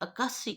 81।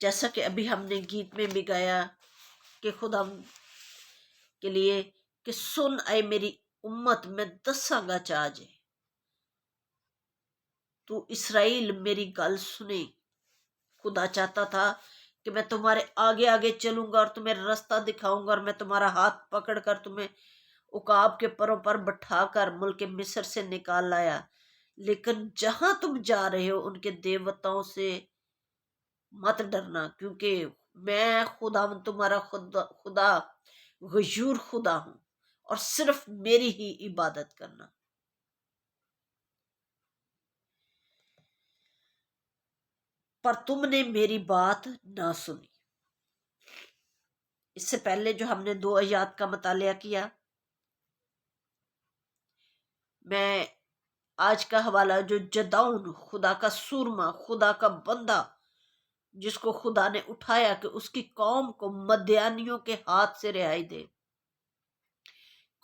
جیسا کہ ابھی ہم نے گیت میں بھی گایا کہ خدا کے لیے کہ سن اے میری امت میں دساں گا چاج، تو اسرائیل میری گل سنے۔ خدا چاہتا تھا کہ میں تمہارے آگے آگے چلوں گا اور تمہیں راستہ دکھاؤں گا، اور میں تمہارا ہاتھ پکڑ کر تمہیں عقاب کے پروں پر بٹھا کر ملک مصر سے نکال لایا۔ لیکن جہاں تم جا رہے ہو ان کے دیوتاؤں سے مت ڈرنا، کیونکہ میں خدا تمہارا خدا غیور خدا ہوں، اور صرف میری ہی عبادت کرنا۔ پر تم نے میری بات نہ سنی۔ اس سے پہلے جو ہم نے 2 آیات کا مطالعہ کیا، میں آج کا حوالہ جو جدعون، خدا کا سورما، خدا کا بندہ، جس کو خدا نے اٹھایا کہ اس کی قوم کو مدیانیوں کے ہاتھ سے رہائی دے۔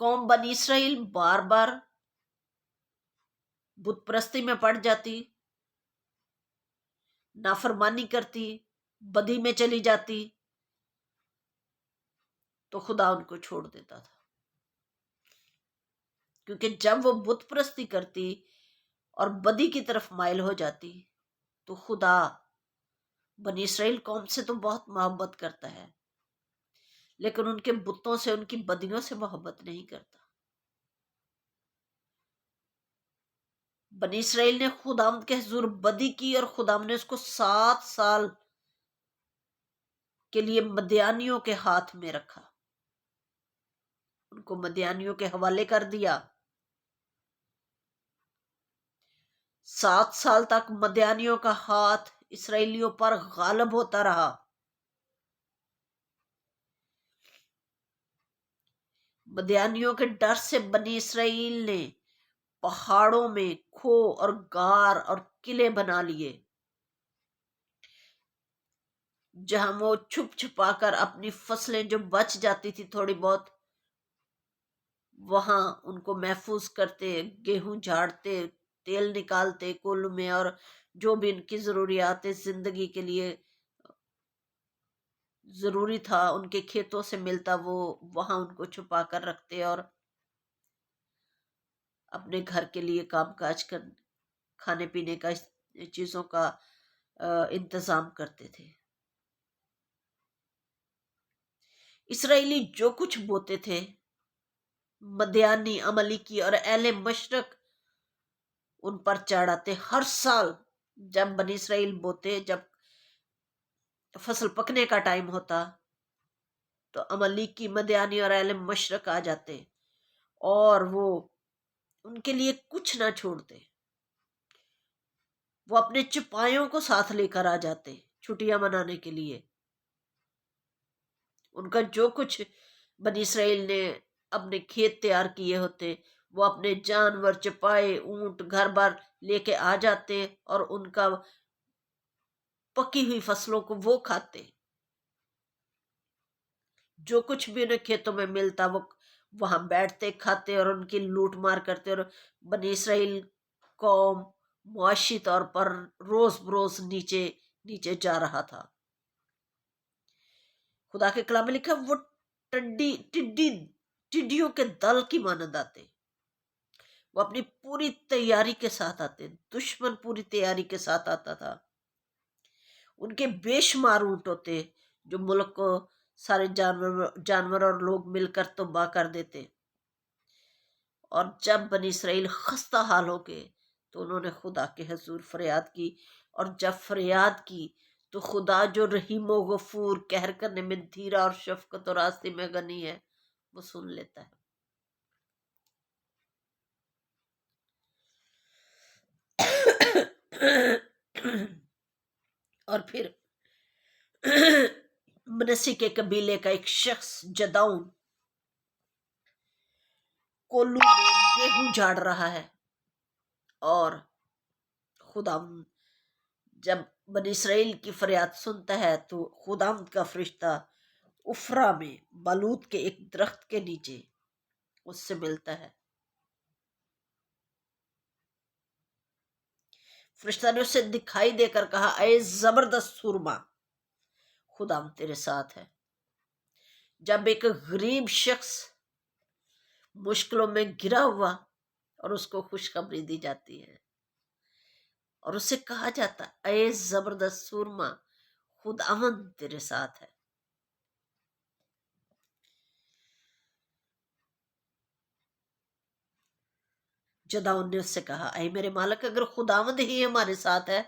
قوم بنی اسرائیل بار بار بت پرستی میں پڑ جاتی، نافرمانی کرتی، بدی میں چلی جاتی، تو خدا ان کو چھوڑ دیتا تھا، کیونکہ جب وہ بت پرستی کرتی اور بدی کی طرف مائل ہو جاتی تو خدا بنی اسرائیل قوم سے تو بہت محبت کرتا ہے، لیکن ان کے بتوں سے، ان کی بدیوں سے محبت نہیں کرتا۔ بنی اسرائیل نے خداوند کے حضور بدی کی، اور خداوند نے اس کو 7 سال کے لیے مدیانیوں کے ہاتھ میں رکھا، ان کو مدیانیوں کے حوالے کر دیا۔ 7 سال تک مدیانیوں کا ہاتھ اسرائیلیوں پر غالب ہوتا رہا۔ مدیانیوں کے ڈر سے بنی اسرائیل نے پہاڑوں میں کھو اور غار اور قلعے بنا لیے، جہاں وہ چھپ چھپا کر اپنی فصلیں جو بچ جاتی تھی تھوڑی بہت، وہاں ان کو محفوظ کرتے، گیہوں جھاڑتے، تیل نکالتے کل میں، اور جو بھی ان کی ضروریات زندگی کے لیے ضروری تھا ان کے کھیتوں سے ملتا، وہ وہاں ان کو چھپا کر رکھتے اور اپنے گھر کے لیے کام کاج کر کھانے پینے کا چیزوں کا انتظام کرتے تھے۔ اسرائیلی جو کچھ بوتے تھے، مدیانی، عملیکی اور اہل مشرق ان پر چڑھاتے۔ ہر سال جب بنی اسرائیل بوتے، جب فصل پکنے کا ٹائم ہوتا تو عملیکی، مدیانی اور اہل مشرق آ جاتے، اور وہ ان کے لیے کچھ نہ چھوڑتے۔ وہ اپنے چپایوں کو ساتھ لے کر آ جاتے چھٹیاں منانے کے لیے۔ ان کا جو کچھ بنی اسرائیل نے اپنے کھیت تیار کیے ہوتے، وہ اپنے جانور، چپائے، اونٹ، گھر بار لے کے آ جاتے، اور ان کا پکی ہوئی فصلوں کو وہ کھاتے۔ جو کچھ بھی انہیں کھیتوں میں ملتا وہ وہاں بیٹھتے، کھاتے، اور ان کی لوٹ مار کرتے، اور بنی اسرائیل قوم معاشی طور پر روز بروز نیچے نیچے جا رہا تھا۔ خدا کے کلام میں لکھا وہ ٹڈیوں کے دل کی مانند آتے۔ وہ اپنی پوری تیاری کے ساتھ آتے، دشمن پوری تیاری کے ساتھ آتا تھا۔ ان کے بے شمار اونٹ ہوتے جو ملک کو سارے جانور اور لوگ مل کر تباہ کر دیتے۔ اور جب بنی اسرائیل خستہ حال ہو گئے تو انہوں نے خدا کے حضور فریاد کی، اور جب فریاد کی تو خدا جو رحیم و غفور، قہر کرنے میں دھیرا اور شفقت اور راستے میں غنی ہے، وہ سن لیتا ہے۔ اور پھر منسی کے قبیلے کا ایک شخص جدعون کولو میں گیہوں جھاڑ رہا ہے، اور خدا جب بنی اسرائیل کی فریاد سنتا ہے تو خداوند کا فرشتہ افرا میں بلوت کے ایک درخت کے نیچے اس سے ملتا ہے۔ فرشتہ نے اسے دکھائی دے کر کہا، اے زبردست سورما، خدا تیرے ساتھ ہے۔ جب ایک غریب شخص مشکلوں میں گرا ہوا اور اس کو خوشخبری دی جاتی ہے اور اسے کہا جاتا اے زبردست سورما، خداوند تیرے ساتھ ہے۔ جداؤن نے اس سے کہا اے میرے مالک، اگر خداوند ہی ہمارے ساتھ ہے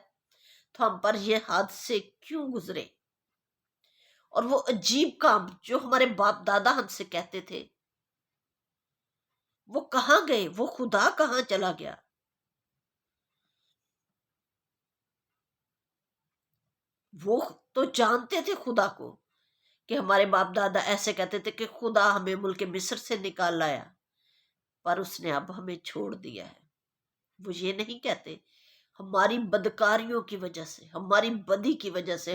تو ہم پر یہ حادثے کیوں گزرے؟ اور وہ عجیب کام جو ہمارے باپ دادا ہم سے کہتے تھے وہ کہاں گئے؟ وہ خدا کہاں چلا گیا؟ وہ تو جانتے تھے خدا کو، کہ ہمارے باپ دادا ایسے کہتے تھے کہ خدا ہمیں ملک مصر سے نکال لایا، پر اس نے اب ہمیں چھوڑ دیا ہے۔ وہ یہ نہیں کہتے ہماری بدکاریوں کی وجہ سے، ہماری بدی کی وجہ سے،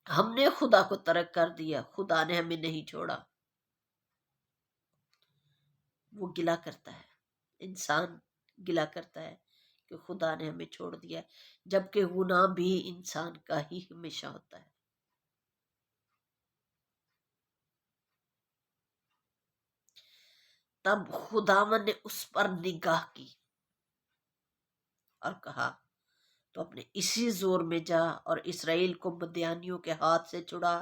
ہم نے خدا کو ترک کر دیا، خدا نے ہمیں نہیں چھوڑا۔ وہ گلا کرتا ہے، انسان گلا کرتا ہے کہ خدا نے ہمیں چھوڑ دیا، جبکہ گناہ بھی انسان کا ہی ہمیشہ ہوتا ہے۔ تب خداوند نے اس پر نگاہ کی اور کہا تو اپنے اسی زور میں جا اور اسرائیل کو مدیانیوں کے ہاتھ سے چھڑا،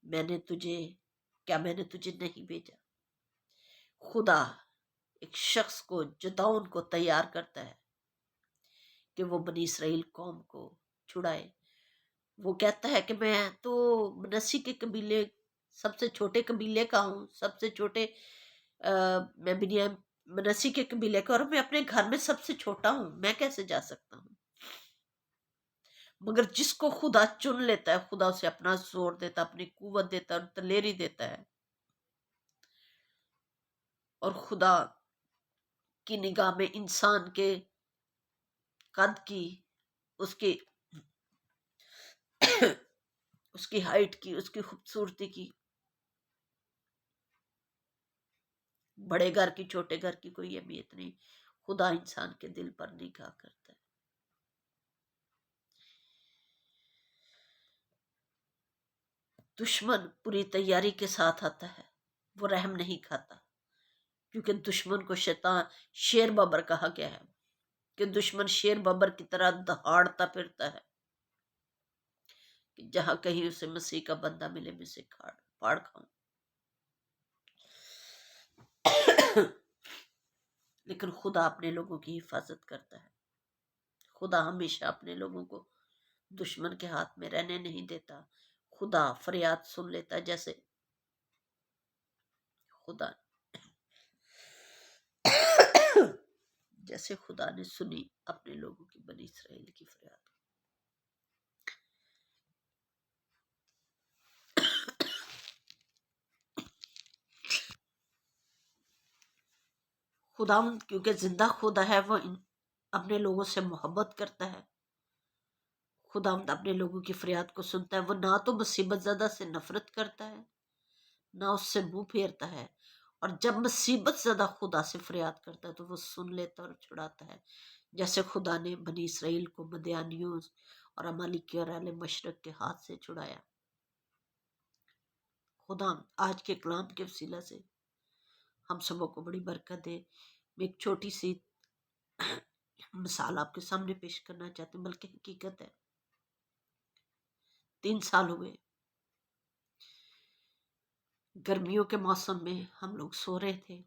میں نے تجھے نہیں بھیجا؟ خدا ایک شخص کو، جداؤن کو تیار کرتا ہے کہ وہ بنی اسرائیل قوم کو چھڑائے۔ وہ کہتا ہے کہ میں تو منسی کے قبیلے، سب سے چھوٹے قبیلے کا ہوں، سب سے چھوٹے میں بنیام منسی کے قبیلے کا، اور میں اپنے گھر میں سب سے چھوٹا ہوں، میں کیسے جا سکتا ہوں؟ مگر جس کو خدا چن لیتا ہے، خدا اسے اپنا زور دیتا، اپنی قوت دیتا اور دلیری دیتا ہے، اور خدا کی نگاہ میں انسان کے قد کی، اس کی اس کی ہائٹ کی، اس کی خوبصورتی کی، بڑے گھر کی چھوٹے گھر کی کوئی اہمیت نہیں، خدا انسان کے دل پر نگاہ کرتا ہے۔ دشمن پوری تیاری کے ساتھ آتا ہے، وہ رحم نہیں کھاتا، کیونکہ دشمن کو شیطان شیر ببر کہا گیا ہے کہ دشمن شیر ببر کی طرح دہاڑتا پھرتا ہے کہ جہاں کہیں اسے مسیح کا بندہ ملے میں سے پھاڑ کھاؤں۔ لیکن خدا اپنے لوگوں کی حفاظت کرتا ہے، خدا ہمیشہ اپنے لوگوں کو دشمن کے ہاتھ میں رہنے نہیں دیتا۔ خدا فریاد سن لیتا، خدا جیسے خدا نے سنی اپنے لوگوں کی، بنی اسرائیل کی فریاد۔ خداوند کیونکہ زندہ خدا ہے، وہ اپنے لوگوں سے محبت کرتا ہے۔ خداوند اپنے لوگوں کی فریاد کو سنتا ہے، وہ نہ تو مصیبت زدہ سے نفرت کرتا ہے، نہ اس سے منہ پھیرتا ہے، اور جب مصیبت زدہ خدا سے فریاد کرتا ہے تو وہ سن لیتا اور چھڑاتا ہے، جیسے خدا نے بنی اسرائیل کو مدیانیوں اور عمالیکی اور اہل مشرق کے ہاتھ سے چھڑایا۔ خدا آج کے کلام کے وسیلہ سے ہم سبوں کو بڑی برکت دے۔ میں ایک چھوٹی سی مثال آپ کے سامنے پیش کرنا چاہتی ہوں، بلکہ حقیقت ہے۔ 3 سال ہوئے، گرمیوں کے موسم میں ہم لوگ سو رہے تھے،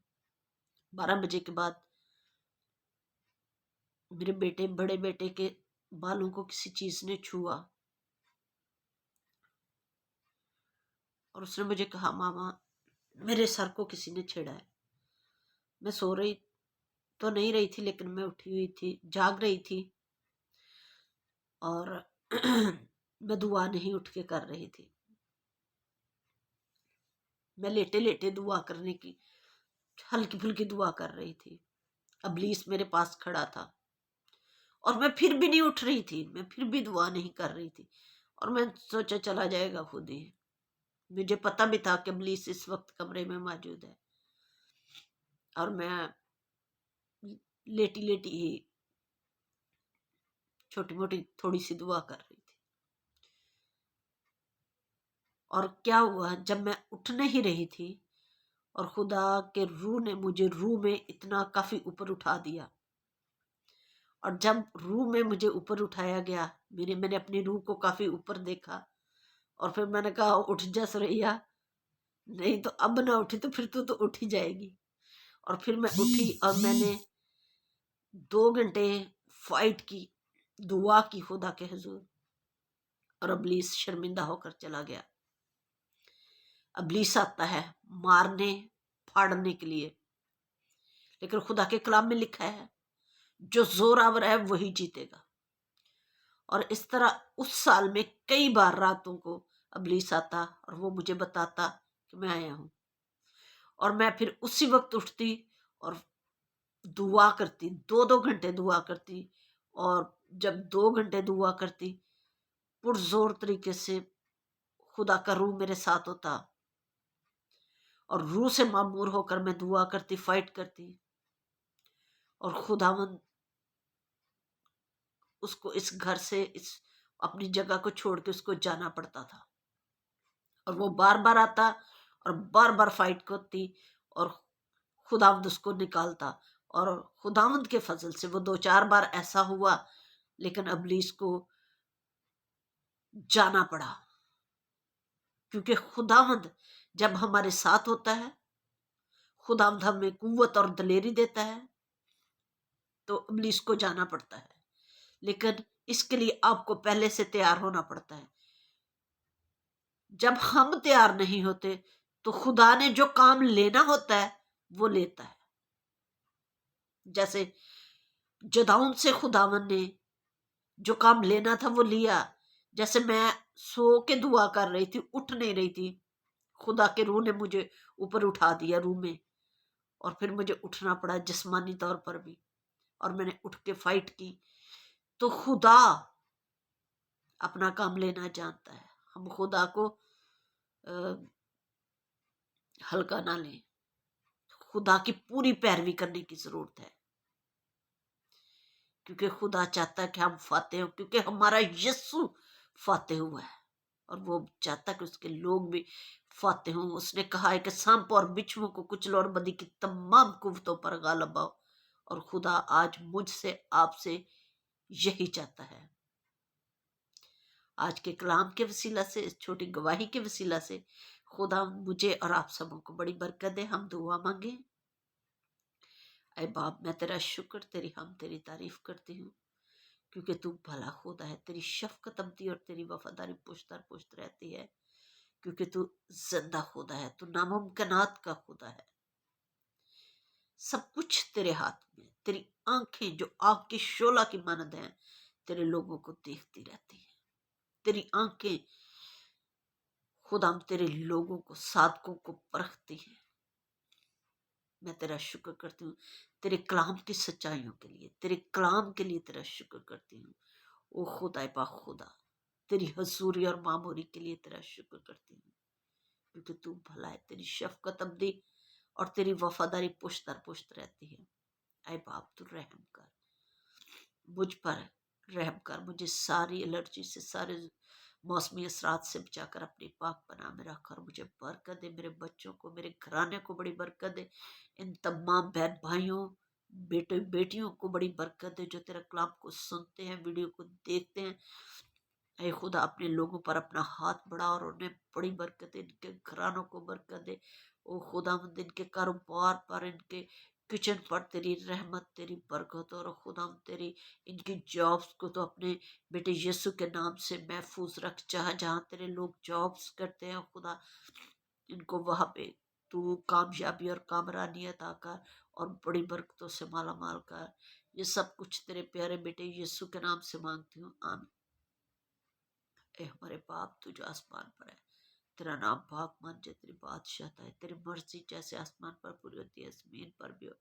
12 بجے کے بعد میرے بڑے بیٹے کے بالوں کو کسی چیز نے چھوا اور اس نے مجھے کہا ماما میرے سر کو کسی نے چھیڑا ہے۔ میں سو رہی تو نہیں رہی تھی، لیکن میں اٹھی ہوئی تھی، جاگ رہی تھی، اور میں دعا نہیں اٹھ کے کر رہی تھی، میں لیٹے لیٹے دعا کرنے کی، ہلکی پھلکی دعا کر رہی تھی۔ ابلیس میرے پاس کھڑا تھا اور میں پھر بھی نہیں اٹھ رہی تھی، میں پھر بھی دعا نہیں کر رہی تھی، اور میں سوچا چلا جائے گا خود ہی۔ مجھے پتہ بھی تھا کہ ابلیس اس وقت کمرے میں موجود ہے، اور میں لیٹی لیٹی ہی چھوٹی موٹی تھوڑی سی دعا کر رہی تھی۔ اور کیا ہوا، جب میں اٹھنے ہی رہی تھی اور خدا کے روح نے مجھے روح میں اتنا کافی اوپر اٹھا دیا، اور جب روح میں مجھے اوپر اٹھایا گیا، میں نے اپنی روح کو کافی اوپر دیکھا، اور پھر میں نے کہا اٹھ جا سریا، نہیں تو اب نہ اٹھی تو پھر تو اٹھ ہی جائے گی۔ اور پھر میں اٹھی اور میں نے 2 گھنٹے فائٹ کی، دعا کی خدا کے حضور، اور ابلیس شرمندہ ہو کر چلا گیا۔ ابلیس آتا ہے مارنے پھاڑنے کے لیے، لیکن خدا کے کلام میں لکھا ہے جو زور آور ہے وہی جیتے گا۔ اور اس طرح اس سال میں کئی بار راتوں کو ابلیس آتا اور وہ مجھے بتاتا کہ میں آیا ہوں، اور میں پھر اسی وقت اٹھتی اور دعا کرتی، 2 گھنٹے دعا کرتی، اور جب 2 گھنٹے دعا کرتی پرزور طریقے سے خدا کا روح میرے ساتھ ہوتا، اور روح سے معمور ہو کر میں دعا کرتی، فائٹ کرتی، اور خداوند اس کو اس گھر سے اس اپنی جگہ کو چھوڑ کے اس کو جانا پڑتا تھا، اور وہ بار بار آتا اور بار بار فائٹ کرتی، اور خداوند اس کو نکالتا، اور خداوند کے فضل سے وہ 2 4 بار ایسا ہوا، لیکن ابلیس کو جانا پڑا، کیونکہ خداوند جب ہمارے ساتھ ہوتا ہے، خداوند ہمیں قوت اور دلیری دیتا ہے، تو ابلیس کو جانا پڑتا ہے، لیکن اس کے لیے آپ کو پہلے سے تیار ہونا پڑتا ہے۔ جب ہم تیار نہیں ہوتے تو خدا نے جو کام لینا ہوتا ہے وہ لیتا ہے۔ جیسے جداؤن سے خداوند نے جو کام لینا تھا وہ لیا، جیسے میں سو کے دعا کر رہی تھی، اٹھ نہیں رہی تھی، خدا کے روح نے مجھے اوپر اٹھا دیا روح میں، اور پھر مجھے اٹھنا پڑا جسمانی طور پر بھی، اور میں نے اٹھ کے فائٹ کی۔ تو خدا اپنا کام لینا جانتا ہے، ہم خدا کو ہلکا نہ لیں، خدا کی پوری پیروی کرنے کی ضرورت ہے، کیونکہ خدا چاہتا ہے کہ ہم فاتح ہوں، کیونکہ ہمارا یسوع فاتح ہوا ہے، اور وہ چاہتا ہے کہ اس کے لوگ بھی فاتح ہوں۔ اس نے کہا ہے کہ سانپ اور بچھوؤں کو کچلو اور بدی کی تمام قوتوں پر غالب آؤ، اور خدا آج مجھ سے آپ سے یہی چاہتا ہے۔ آج کے کلام کے وسیلہ سے، اس چھوٹی گواہی کے وسیلہ سے خدا مجھے اور آپ سبوں کو بڑی برکت دے۔ ہم دعا مانگیں۔ اے باپ، میں تیرا شکر، تیری ہم تیری تعریف کرتی ہوں، کیونکہ تو بھلا خدا ہے، تیری شفقت ابدی اور تیری وفاداری پشت در پشت رہتی ہے، کیونکہ تو زندہ خدا ہے، تو ناممکنات کا خدا ہے۔ سب کچھ تیرے ہاتھ میں، تیری آنکھیں جو آگ کی شعلہ کی مانند ہیں تیرے لوگوں کو دیکھتی رہتی ہیں، تیری آنکھیں خدا تیرے لوگوں کو، صادقوں کو پرکھتی ہیں۔ میں تیرا شکر کرتی ہوں تیرے کلام کی سچائیوں کے لیے، تیرے کلام کے لیے تیرا شکر کرتی ہوں۔ او خدا پاک خدا، تیری حضوری اور معموری کے لیے تیرا شکر کرتی ہوں، کیونکہ تو بھلا ہے، تیری شفقت ابدی اور تیری وفاداری پشت در پشت رہتی ہے۔ اے باپ، تو رحم کر مجھ پر، رحم کر مجھے ساری الرجی سے، سارے موسمی اثرات سے بچا کر اپنی پاک پناہ میں رکھ، اور مجھے برکت دے، میرے بچوں کو، میرے گھرانے کو بڑی برکت دے، ان تمام بہن بھائیوں، بیٹے بیٹیوں کو بڑی برکت دے جو تیرا کلام کو سنتے ہیں، ویڈیو کو دیکھتے ہیں۔ اے خدا، اپنے لوگوں پر اپنا ہاتھ بڑھا اور انہیں بڑی برکت دے، ان کے گھرانوں کو برکت دے۔ او خدا مند، ان کے کاروبار پر، ان کے کچن پر تیری رحمت، تیری برکت، اور خدا تیری ان کی جابس کو تو اپنے بیٹے یسوع کے نام سے محفوظ رکھ، جہاں جہاں تیرے لوگ جابس کرتے ہیں خدا، ان کو وہاں پہ تو کامیابی اور کامرانی عطا کر، اور بڑی برکتوں سے مالا مال کر۔ یہ سب کچھ تیرے پیارے بیٹے یسوع کے نام سے مانگتی ہوں، آمین۔ اے ہمارے باپ، تو جو آسمان پر ہے، تیرا نام پاک مان جائے، تیری بادشاہت ہے، تیری مرضی جیسے آسمان پر پوری ہوتی ہے زمین پر بھی ہو۔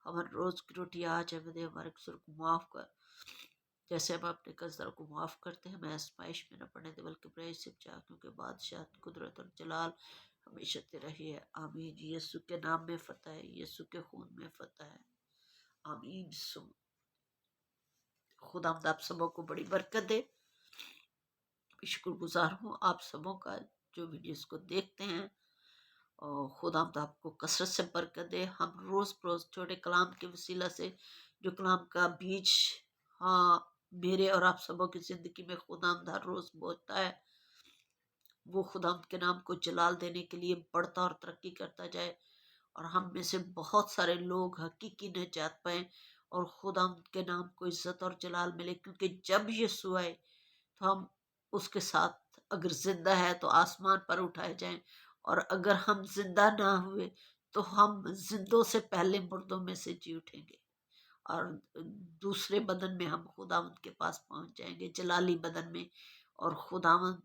ہمارے روز کی روٹی آج ہمیں دے، ہمارے قصور کو معاف کر جیسے ہم اپنے قرضداروں کو معاف کرتے ہیں، ہمیں آزمائش میں نہ پڑنے دے بلکہ برائی سے بچا، کیونکہ بادشاہت، قدرت اور جلال ہمیشہ تیرا ہی ہے، آمین۔ یسوع کے نام میں فتح ہے، یسوع کے خون میں فتح ہے، آمین۔ خدا آپ سبوں کو بڑی برکت دے۔ شکر گزار ہوں آپ سبوں کا جو ویڈیوز کو دیکھتے ہیں، اور خدا تو آپ کو کثرت سے برکت دے۔ ہم روز بروز چھوٹے کلام کے وسیلہ سے جو کلام کا بیج ہاں میرے اور آپ سبوں کی زندگی میں خدا ہر روز بوتا ہے، وہ خدا کے نام کو جلال دینے کے لیے بڑھتا اور ترقی کرتا جائے، اور ہم میں سے بہت سارے لوگ حقیقی نجات پائیں اور خدا کے نام کو عزت اور جلال ملے، کیونکہ جب یسوع آئے تو ہم اس کے ساتھ اگر زندہ ہے تو آسمان پر اٹھائے جائیں، اور اگر ہم زندہ نہ ہوئے تو ہم زندوں سے پہلے مردوں میں سے جی اٹھیں گے، اور دوسرے بدن میں ہم خداوند کے پاس پہنچ جائیں گے، جلالی بدن میں۔ اور خداوند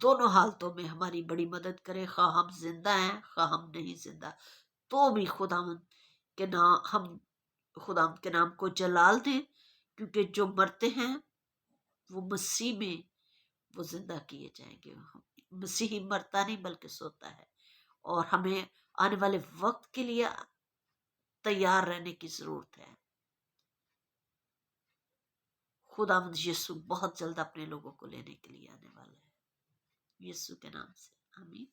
دونوں حالتوں میں ہماری بڑی مدد کرے، خواہ ہم زندہ ہیں خواہ ہم نہیں زندہ، تو بھی خداوند کے نام ہم خداوند کے نام کو جلال دیں، کیونکہ جو مرتے ہیں وہ مسیح میں وہ زندہ کیے جائیں گے۔ مسیحی مرتا نہیں بلکہ سوتا ہے، اور ہمیں آنے والے وقت کے لیے تیار رہنے کی ضرورت ہے۔ خداوند یسوع بہت جلد اپنے لوگوں کو لینے کے لیے آنے والا ہے، یسوع کے نام سے آمین۔